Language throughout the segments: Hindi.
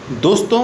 दोस्तों,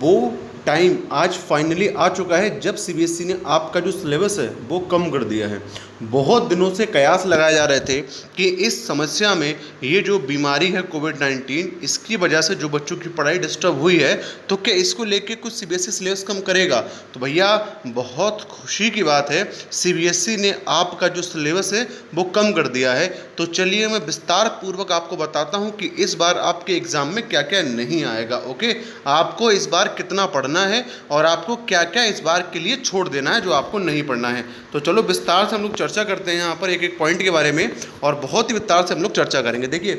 वो टाइम आज फाइनली आ चुका है जब सीबीएसई ने आपका जो सिलेबस है वो कम कर दिया है। बहुत दिनों से कयास लगाए जा रहे थे कि इस समस्या में ये जो बीमारी है कोविड-19, इसकी वजह से जो बच्चों की पढ़ाई डिस्टर्ब हुई है, तो क्या इसको लेके कुछ सीबीएसई सिलेबस कम करेगा? तो भैया, बहुत खुशी की बात है, सीबीएसई ने आपका जो सिलेबस है वो कम कर दिया है। तो चलिए मैं विस्तार पूर्वक आपको बताता हूँ कि इस बार आपके एग्ज़ाम में क्या क्या नहीं आएगा। ओके, आपको इस बार कितना पढ़ना है और आपको क्या क्या इस बार के लिए छोड़ देना है जो आपको नहीं पढ़ना है। तो चलो विस्तार से हम लोग चर्चा करते हैं यहाँ पर एक एक पॉइंट के बारे में, और बहुत ही विस्तार से हम लोग चर्चा करेंगे। देखिए,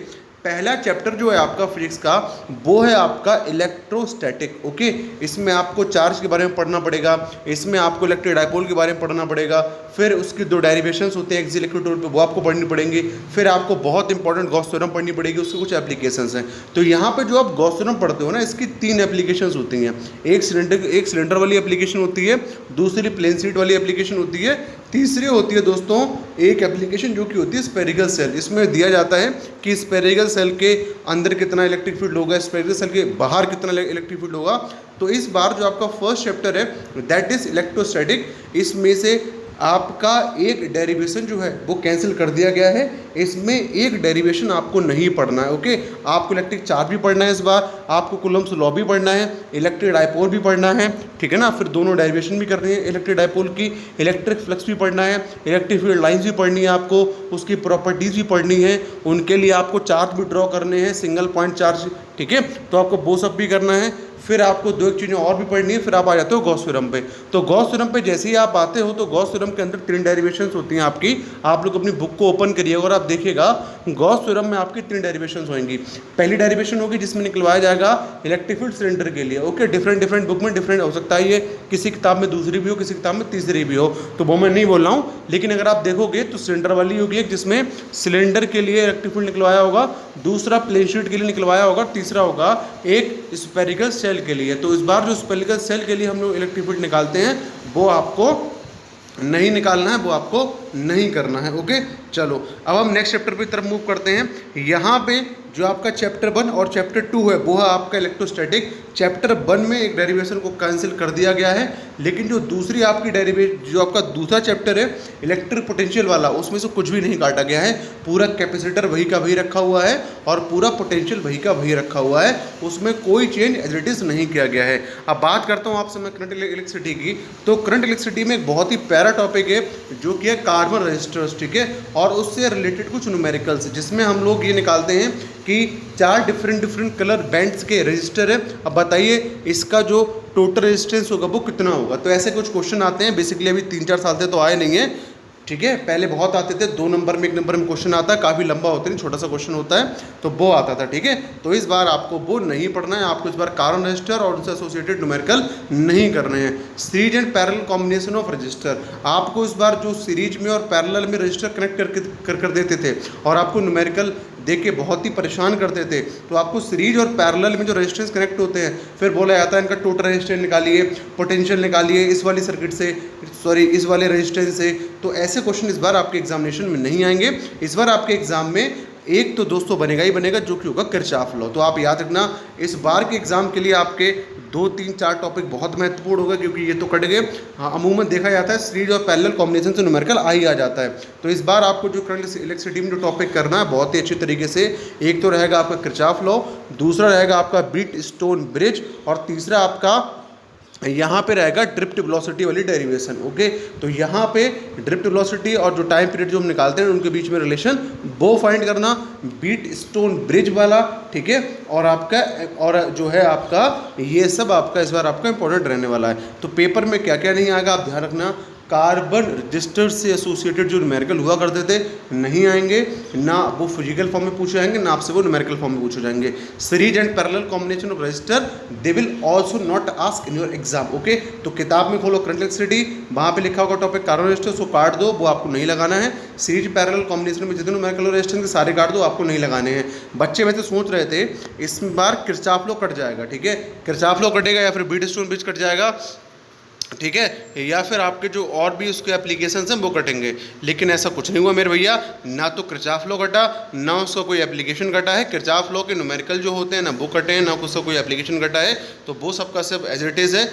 पहला चैप्टर जो है आपका फिजिक्स का, वो है आपका इलेक्ट्रोस्टैटिक। ओके, इसमें आपको चार्ज के बारे में पढ़ना पड़ेगा, इसमें आपको इलेक्ट्रिक डायपोल के बारे में पढ़ना पड़ेगा, फिर उसकी दो डेरिवेशंस होते हैं एक्सियल इलेक्ट्रोड पे, वो आपको पढ़नी पड़ेंगी। फिर आपको बहुत इंपॉर्टेंट गॉस थ्योरम पढ़नी पड़ेगी, उसके कुछ एप्लीकेशंस हैं। तो यहाँ पे जो आप गॉस थ्योरम पढ़ते हो ना, इसकी 3 एप्लीकेशंस होती हैं। एक सिलेंडर वाली एप्लीकेशन होती है, दूसरी प्लेन शीट वाली एप्लीकेशन होती है, तीसरी होती है दोस्तों एक एप्लीकेशन जो कि होती है स्पेरिकल सेल। इसमें दिया जाता है कि स्पेरिकल सेल के अंदर कितना इलेक्ट्रिक फील्ड होगा, स्पेरिकल सेल के बाहर कितना इलेक्ट्रिक फील्ड होगा। तो इस बार जो आपका फर्स्ट चैप्टर है दैट इज इलेक्ट्रोस्टैटिक, इसमें से आपका एक डेरिवेशन जो है वो कैंसिल कर दिया गया है। इसमें एक डेरिवेशन आपको नहीं पढ़ना है। ओके, आपको इलेक्ट्रिक चार्ज भी पढ़ना है इस बार, आपको कूलम्ब्स लॉ भी पढ़ना है, इलेक्ट्रिक डायपोल भी पढ़ना है, ठीक है ना। फिर दोनों डेरिवेशन भी करनी है इलेक्ट्रिक डायपोल की, इलेक्ट्रिक फ्लक्स भी पढ़ना है, इलेक्ट्रिक फील्ड लाइंस भी पढ़नी है आपको, उसकी प्रॉपर्टीज़ भी पढ़नी है, उनके लिए आपको चार्ज भी ड्रॉ करने हैं, सिंगल पॉइंट चार्ज, ठीक है। तो आपको वो सब भी करना है। फिर आपको 2 एक चीज़ें और भी पढ़नी है, फिर आप आ जाते हो गॉस थ्योरम पे। तो गॉस थ्योरम पे जैसे ही आप आते हो तो गॉस थ्योरम के अंदर 3 डेरिवेशंस होती हैं आपकी। आप लोग अपनी बुक को ओपन करिएगा और आप देखिएगा गॉस थ्योरम में आपकी 3 डेरिवेशंस होंगी। पहली डेरिवेशन होगी जिसमें निकलवाया जाएगा इलेक्ट्रिक फील्ड सिलेंडर के लिए। ओके, डिफरेंट बुक में डिफरेंट हो सकता है, ये किसी किताब में दूसरी भी हो, किसी किताब में तीसरी भी हो, तो वो मैं नहीं बोल रहा हूँ। लेकिन अगर आप देखोगे तो सिलेंडर वाली होगी एक, जिसमें सिलेंडर के लिए इलेक्ट्रिक फील्ड निकलवाया होगा, दूसरा प्लेन शीट के लिए निकलवाया होगा, तीसरा होगा एक स्फेरिकल सेल के लिए। तो इस बार जो स्फेरिकल सेल के लिए हम लोग इलेक्ट्रिक फील्ड निकालते हैं वो आपको नहीं निकालना है, वो आपको नहीं करना है। ओके, चलो अब हम नेक्स्ट चैप्टर की तरफ मूव करते हैं। यहाँ पे जो आपका चैप्टर 1 और चैप्टर 2 है वो है आपका इलेक्ट्रोस्टैटिक। चैप्टर 1 में एक डेरिवेशन को कैंसिल कर दिया गया है, लेकिन जो दूसरी आपकी जो आपका दूसरा चैप्टर है इलेक्ट्रिक पोटेंशियल वाला, उसमें से कुछ भी नहीं काटा गया है। पूरा कैपेसिटर वही का वही रखा हुआ है और पूरा पोटेंशियल वही का वही रखा हुआ है, उसमें कोई चेंज एज इट इज नहीं किया गया है। अब बात करता हूँ आपसे मैं करंट इलेक्ट्रिसिटी की। तो करंट इलेक्ट्रिसिटी में एक बहुत ही प्यारा टॉपिक है जो कि है कार्बन रजिस्टर्स, ठीक है, और उससे रिलेटेड कुछ न्यूमेरिकल्स, जिसमें हम लोग ये निकालते हैं कि 4 डिफरेंट कलर बैंड्स के रजिस्टर है। अब बताइए इसका जो टोटल रेजिस्टेंस होगा वो कितना होगा। तो ऐसे कुछ क्वेश्चन आते हैं, बेसिकली अभी 3-4 साल से तो आए नहीं है, ठीक है। पहले बहुत आते थे, 2 नंबर में 1 नंबर में क्वेश्चन आता है, काफ़ी लंबा होता है, छोटा सा क्वेश्चन होता है, तो वो आता था, ठीक है। तो इस बार आपको वो नहीं पढ़ना है, आपको इस बार कार्बन रजिस्टर और उनसे एसोसिएटेड न्यूमेरिकल नहीं करने हैं। Series and parallel combination of register, आपको इस बार जो सीरीज में और पैरेलल में रजिस्टर कनेक्ट कर देते थे और आपको न्यूमेरिकल देख के बहुत ही परेशान करते थे, तो आपको सीरीज और पैरेलल में जो रेजिस्टेंस कनेक्ट होते हैं फिर बोला जाता है इनका टोटल रेजिस्टेंस निकालिए, पोटेंशियल निकालिए इस वाली सर्किट से, सॉरी इस वाले रेजिस्टेंस से। तो ऐसे क्वेश्चन इस बार आपके एग्जामिनेशन में नहीं आएंगे। इस बार आपके एग्जाम में एक तो दोस्तों बनेगा ही बनेगा जो कि होगा किरचॉफ लॉ। तो आप याद रखना इस बार के एग्जाम के लिए आपके 2-3-4 टॉपिक बहुत महत्वपूर्ण होगा, क्योंकि ये तो कट गए। हाँ, अमूमन देखा जाता है सीरीज और पैरेलल कॉम्बिनेशन से न्यूमेरिकल आ जाता है। तो इस बार आपको जो करंट इलेक्ट्रिसिटी में जो टॉपिक करना है बहुत ही अच्छी तरीके से, एक तो रहेगा आपका किरचॉफ लॉ, दूसरा रहेगा आपका बीट स्टोन ब्रिज, और तीसरा आपका यहाँ पे रहेगा ड्रिफ्ट वेलोसिटी वाली डेरिवेशन। ओके, तो यहाँ पे ड्रिफ्ट वेलोसिटी और जो टाइम पीरियड जो हम निकालते हैं उनके बीच में रिलेशन वो फाइंड करना, बीट स्टोन ब्रिज वाला, ठीक है। और आपका और जो है आपका ये सब आपका इस बार आपका इंपॉर्टेंट रहने वाला है। तो पेपर में क्या क्या नहीं आएगा आप ध्यान रखना। कार्बन रजिस्टर से एसोसिएटेड जो न्यूमेरिकल हुआ करते थे नहीं आएंगे, ना वो फिजिकल फॉर्म में पूछे जाएंगे, ना आपसे वो न्यूमेरिकल फॉर्म में पूछे जाएंगे। Series and parallel combination of register they will also not ask in your exam. Okay, तो किताब में खोलो करंट इलेक्ट्रिसिटी, वहाँ पे लिखा होगा टॉपिक कार्बन रजिस्टर, उसको काट दो, वो आपको नहीं लगाना है। सीरीज पैरेलल कॉम्बिनेशन में जितने न्यूमेरिकल रजिस्टेंस के सारे काट दो, आपको नहीं लगाने हैं। बच्चे वैसे सोच रहे थे इस बार किरचॉफ लॉ कट जाएगा, ठीक है, किरचॉफ लॉ कटेगा या फिर बीट स्टोन ब्रिज कट जाएगा, ठीक है, या फिर आपके जो और भी उसके एप्लीकेशंस हैं वो कटेंगे। लेकिन ऐसा कुछ नहीं हुआ मेरे भैया, ना तो किरचॉफ लॉ कटा, ना उसका कोई एप्लीकेशन कटा है। किरचॉफ लॉ के न्यूमेरिकल जो होते हैं ना वो कटे हैं, ना उसका कोई एप्लीकेशन कटा है, तो वो सबका सब एज इट इज़ है।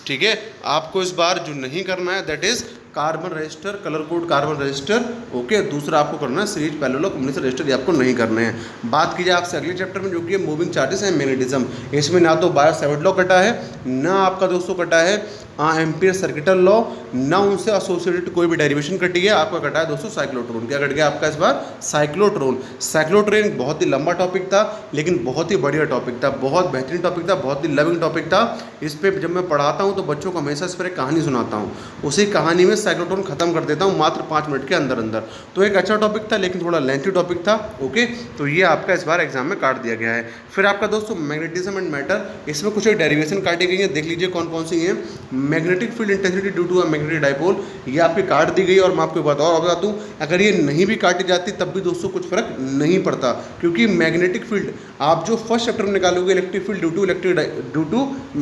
ठीक है, आपको इस बार जो नहीं करना है that is carbon register, colour code carbon register. Okay, दूसरा आपको करना है सीरीज पैरेलल कम्युनिकेशन रजिस्टर, ये आपको नहीं करने हैं। बात कीजिए आपसे अगले चैप्टर में जो कि मूविंग चार्जेस एंड मैग्नेटिज्म। इसमें ना तो बायो सेवर्ट लॉ कटा है, ना आपका दोस्तों कटा है एम्पियर सर्किटल लॉ, ना उनसे एसोसिएटेड कोई भी डेरिवेशन कटी है। आपका कटा है दोस्तों साइक्लोट्रॉन। क्या कट गया आपका इस बार? साइक्लोट्रॉन। साइक्लोट्रॉन बहुत ही लंबा टॉपिक था, लेकिन बहुत ही बढ़िया टॉपिक था, बहुत बेहतरीन टॉपिक था, बहुत ही लविंग टॉपिक था। इस पर जब मैं पढ़ाता हूँ तो बच्चों को हमेशा इस पर एक कहानी सुनाता हूँ, उसी कहानी में साइक्लोट्रॉन खत्म कर देता हूँ मात्र 5 मिनट के अंदर अंदर। तो एक अच्छा टॉपिक था, लेकिन थोड़ा लेंथी टॉपिक था। ओके, तो ये आपका इस बार एग्जाम में काट दिया गया है। फिर आपका दोस्तों मैग्नेटिज्म एंड मैटर, इसमें कुछ एक डेरिवेशन काटी गई है, देख लीजिए कौन कौन सी है। Magnetic field intensity due to a magnetic dipole, ये आपकी काट दी गई। और मैं आपको बात और बता दूं, अगर ये नहीं भी काटी जाती तब भी दोस्तों कुछ फर्क नहीं पड़ता, क्योंकि मैग्नेटिक फील्ड आप जो फर्स्ट चैप्टर में निकालोगे electric field due to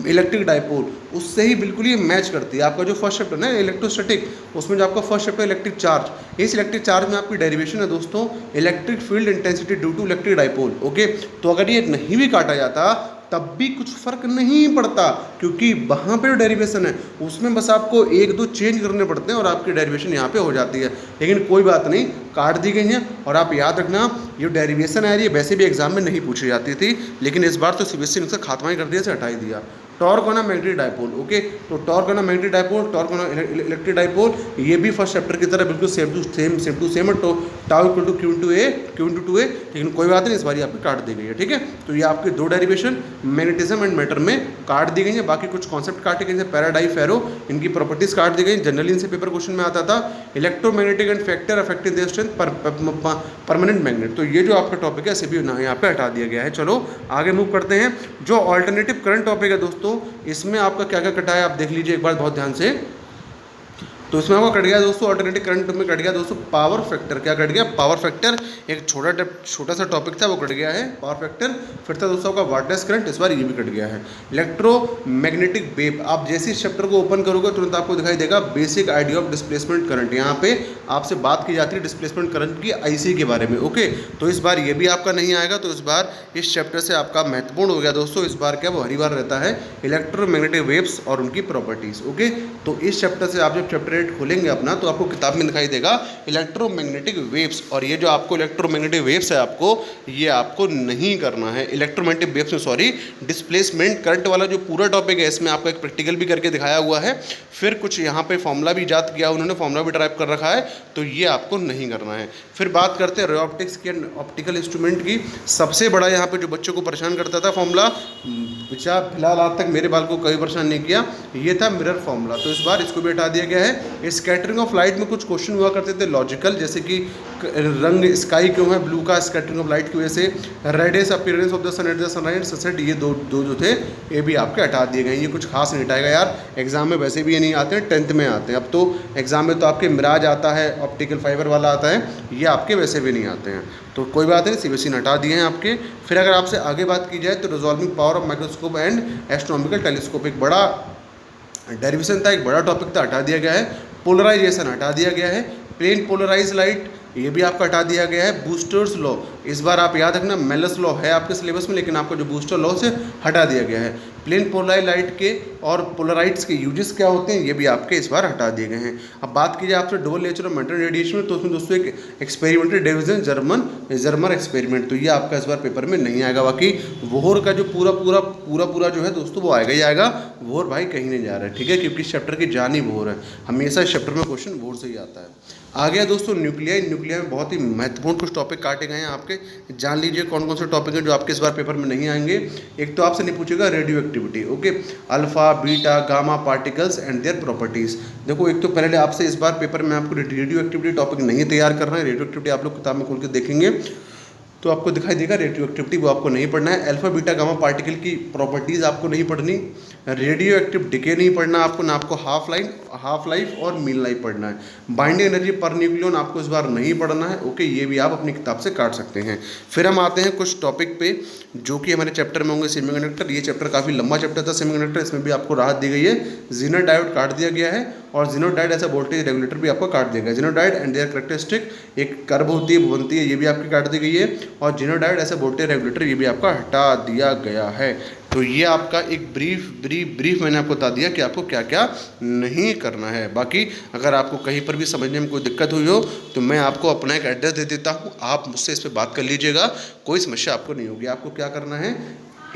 electric dipole, उससे ही बिल्कुल ये मैच करती है। आपका जो फर्स्ट चैप्टर है इलेक्ट्रोस्टैटिक, उसमें जो आपका फर्स्ट चैप्टर इलेक्ट्रिक चार्ज, इस इलेक्ट्रिक चार्ज में आपकी डेरिवेशन है दोस्तों electric field intensity due to electric dipole. Okay, तो अगर ये नहीं भी काटा जाता तब भी कुछ फर्क नहीं पड़ता, क्योंकि वहाँ पे जो डेरिवेशन है उसमें बस आपको 1-2 चेंज करने पड़ते हैं और आपकी डेरिवेशन यहाँ पे हो जाती है। लेकिन कोई बात नहीं, काट दी गई हैं। और आप याद रखना, ये डेरिवेशन आ रही है वैसे भी एग्जाम में नहीं पूछी जाती थी, लेकिन इस बार तो सीबीएसई ने उसका खात्मा ही कर दिया, से हटा ही दिया। Torque on a magnetic dipole. Okay, तो torque on a magnetic dipole, torque on a electric dipole, ये भी फर्स्ट चैप्टर की तरह बिल्कुल सेम टू सेम है। Tau equal to Q into A, लेकिन कोई बात नहीं, इस बार आपकी काट दी गई है। ठीक है, तो ये आपके 2 डेरिवेशन मैग्नेटिज्म एंड मैटर में काट दी गई है। बाकी कुछ कॉन्सेप्ट काटे गए हैं, पैराडाई फेरो, इनकी प्रॉपर्टीज काट दी गई। जनरली इनसे पेपर क्वेश्चन में आता था electromagnetic and factor affecting their strength permanent magnet. तो ये जो आपका टॉपिक है इसे भी यहाँ पे हटा दिया गया है। चलो आगे मूव करते हैं। जो ऑल्टरनेटिव करंट टॉपिक है दोस्तों, इसमें आपका क्या क्या कटा है आप देख लीजिए एक बार बहुत ध्यान से। तो इसमें आपका कट गया दोस्तों, ऑल्टरनेटिव करंट में कट गया दोस्तों पावर फैक्टर। क्या कट गया? Power factor. एक छोटा सा टॉपिक था वो कट गया है, पावर फैक्टर। फिर था दोस्तों आपका वाटलेस करंट, इस बार ये भी कट गया है। इलेक्ट्रोमैग्नेटिक वेव, आप जैसे इस चैप्टर को ओपन करोगे तुरंत आपको दिखाई देगा basic idea of displacement current. यहाँ पे आपसे बात की जाती है डिस्प्लेसमेंट करंट की आईसी के बारे में। ओके, तो इस बार ये भी आपका नहीं आएगा। तो इस बार इस चैप्टर से आपका महत्वपूर्ण हो गया दोस्तों। इस बार क्या वो हरी बार रहता है इलेक्ट्रोमैग्नेटिक वेव्स और उनकी प्रॉपर्टीज। ओके, तो इस चैप्टर से आप जब चैप्टर 8 खोलेंगे अपना तो आपको किताब में दिखाई देगा इलेक्ट्रोमैग्नेटिक वेव्स। और ये जो आपको इलेक्ट्रोमैग्नेटिक वेव्स है आपको ये आपको नहीं करना है। इलेक्ट्रोमैग्नेटिक वेव्स में सॉरी डिस्प्लेसमेंट करंट वाला जो पूरा टॉपिक है इसमें आपको एक प्रैक्टिकल भी करके दिखाया हुआ है। फिर कुछ यहाँ पे फॉर्मूला भी ईजाद किया, उन्होंने फॉर्मूला भी ड्राइव कर रखा है, तो ये आपको नहीं करना है। फिर बात करते हैं रे ऑप्टिक्स की एंड ऑप्टिकल इंस्ट्रूमेंट की। सबसे बड़ा यहाँ पे जो बच्चों को परेशान करता था फॉर्मूला, पिछला फिलहाल आज तक मेरे बाल को कभी परेशान नहीं किया, ये था मिरर फॉर्मूला। तो इस बार इसको भी हटा दिया गया है। स्कैटरिंग ऑफ लाइट में कुछ क्वेश्चन हुआ करते थे लॉजिकल, जैसे कि रंग स्काई क्यों है ब्लू का, स्कैटरिंग ऑफ लाइट की वजह से, radius appearance of the sun at the sunrise sunset, ये दो जो थे ये भी आपके हटा दिए गए। ये कुछ खास नहीं हटाएगा यार, एग्जाम में वैसे भी ये नहीं आते हैं, 10th में आते हैं। अब तो एग्जाम में तो आपके मिराज आता है, ऑप्टिकल फाइबर वाला आता है, ये आपके वैसे भी नहीं आते हैं। तो कोई बात नहीं, सीबीएसई ने हटा दिए हैं आपके। फिर अगर आपसे आगे बात की जाए तो resolving power of microscope and astronomical telescope, एक बड़ा डेरिवेशन था, एक बड़ा टॉपिक था, हटा दिया गया है। पोलराइजेशन हटा दिया गया है। प्लेन पोलराइज लाइट ये भी आपका हटा दिया गया है। बूस्टर्स लॉ, इस बार आप याद रखना मेलस लॉ है आपके सिलेबस में, लेकिन आपका जो बूस्टर लॉ से हटा दिया गया है। प्लेन पोलराइज लाइट के और पोलराइड्स के यूजेस क्या होते हैं ये भी आपके इस बार हटा दिए गए हैं। अब बात की जाए आपसे double nature of mental radiation में, तो उसमें दोस्तों एक एक्सपेरिमेंटल डिवीजन जर्मन एक्सपेरिमेंट, तो ये आपका इस बार पेपर में नहीं आएगा। बाकी वोहर का जो पूरा जो है दोस्तों वो आएगा ही आएगा। वोहर भाई कहीं नहीं जा रहा है, ठीक है, क्योंकि इस चैप्टर की जान ही वोहर है, हमेशा इस चैप्टर में क्वेश्चन वोहर से ही आता है। आ गया दोस्तों न्यूक्लियाई। न्यूक्लियाई में बहुत ही महत्वपूर्ण कुछ टॉपिक काटे गए हैं आपके, जान लीजिए कौन कौन से टॉपिक हैं जो आपके इस बार पेपर में नहीं आएंगे। एक तो आपसे नहीं पूछेगा radioactivity, okay, alpha beta gamma particles and their properties. देखो एक तो पहले आपसे इस बार पेपर में आपको रेडियो एक्टिविटी टॉपिक नहीं तैयार करना है। रेडियो एक्टिविटी आप लोग किताब में खोल के देखेंगे, तो आपको दिखाई देगा रेडियो एक्टिविटी, वो आपको नहीं पढ़ना है। अल्फा बीटा गामा पार्टिकल की प्रॉपर्टीज़ आपको नहीं पढ़नी, रेडियो एक्टिव डिके नहीं पढ़ना आपको, ना आपको हाफ लाइफ और मीन लाइफ पढ़ना है। बाइंडिंग एनर्जी पर न्यूक्लियन आपको इस बार नहीं पढ़ना है, ओके, ये भी आप अपनी किताब से काट सकते हैं। फिर हम आते हैं कुछ टॉपिक पे जो कि हमारे चैप्टर में होंगे। सेमीकंडक्टर, ये चैप्टर काफ़ी लंबा चैप्टर था सेमीकंडक्टर, इसमें भी आपको राहत दी गई है। जीनर डायोड काट दिया गया है और जीनर डायोड ऐसा वोल्टेज रेगुलेटर भी आपको काट दिया गया है। Zener diode and there characteristic, एक कर्व होती है, बनती है, ये भी आपकी काट दी गई है। और जीनर डायोड ऐसा वोल्टेज रेगुलेटर ये भी आपका हटा दिया गया है। तो ये आपका एक ब्रीफ मैंने आपको बता दिया कि आपको क्या क्या नहीं करना है। बाकी अगर आपको कहीं पर भी समझने में कोई दिक्कत हुई हो तो मैं आपको अपना एक एड्रेस दे देता हूँ, आप मुझसे इस पर बात कर लीजिएगा, कोई समस्या आपको नहीं होगी। आपको क्या करना है,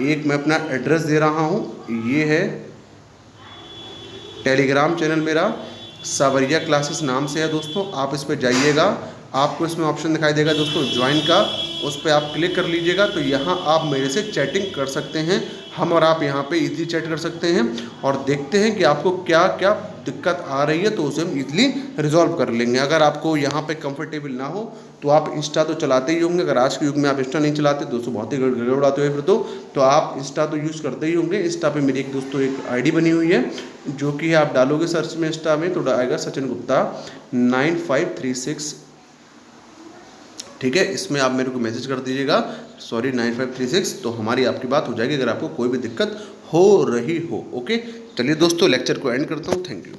एक मैं अपना एड्रेस दे रहा हूँ, ये है टेलीग्राम चैनल मेरा, सावरिया क्लासेस नाम से है दोस्तों। आप इस पर जाइएगा, आपको इसमें ऑप्शन दिखाई देगा दोस्तों ज्वाइन का, उस पर आप क्लिक कर लीजिएगा। तो यहाँ आप मेरे से चैटिंग कर सकते हैं, हम और आप यहाँ पे इजीली चैट कर सकते हैं और देखते हैं कि आपको क्या क्या दिक्कत आ रही है, तो उसे हम इजीली रिजॉल्व कर लेंगे। अगर आपको यहाँ पे कंफर्टेबल ना हो तो आप इंस्टा तो चलाते ही होंगे, अगर आज के युग में आप इंस्टा नहीं चलाते दोस्तों, बहुत ही गड़बड़ाते हुए फिर तो आप इंस्टा तो यूज़ करते ही होंगे। इंस्टा पे मेरी एक दोस्तों एक आईडी बनी हुई है, जो कि आप डालोगे सर्च में इंस्टा में तो आएगा सचिन गुप्ता 9536, ठीक है। इसमें आप मेरे को मैसेज कर दीजिएगा, सॉरी 9536, तो हमारी आपकी बात हो जाएगी अगर आपको कोई भी दिक्कत हो रही हो, ओके। चलिए दोस्तों लेक्चर को एंड करता हूँ, थैंक यू।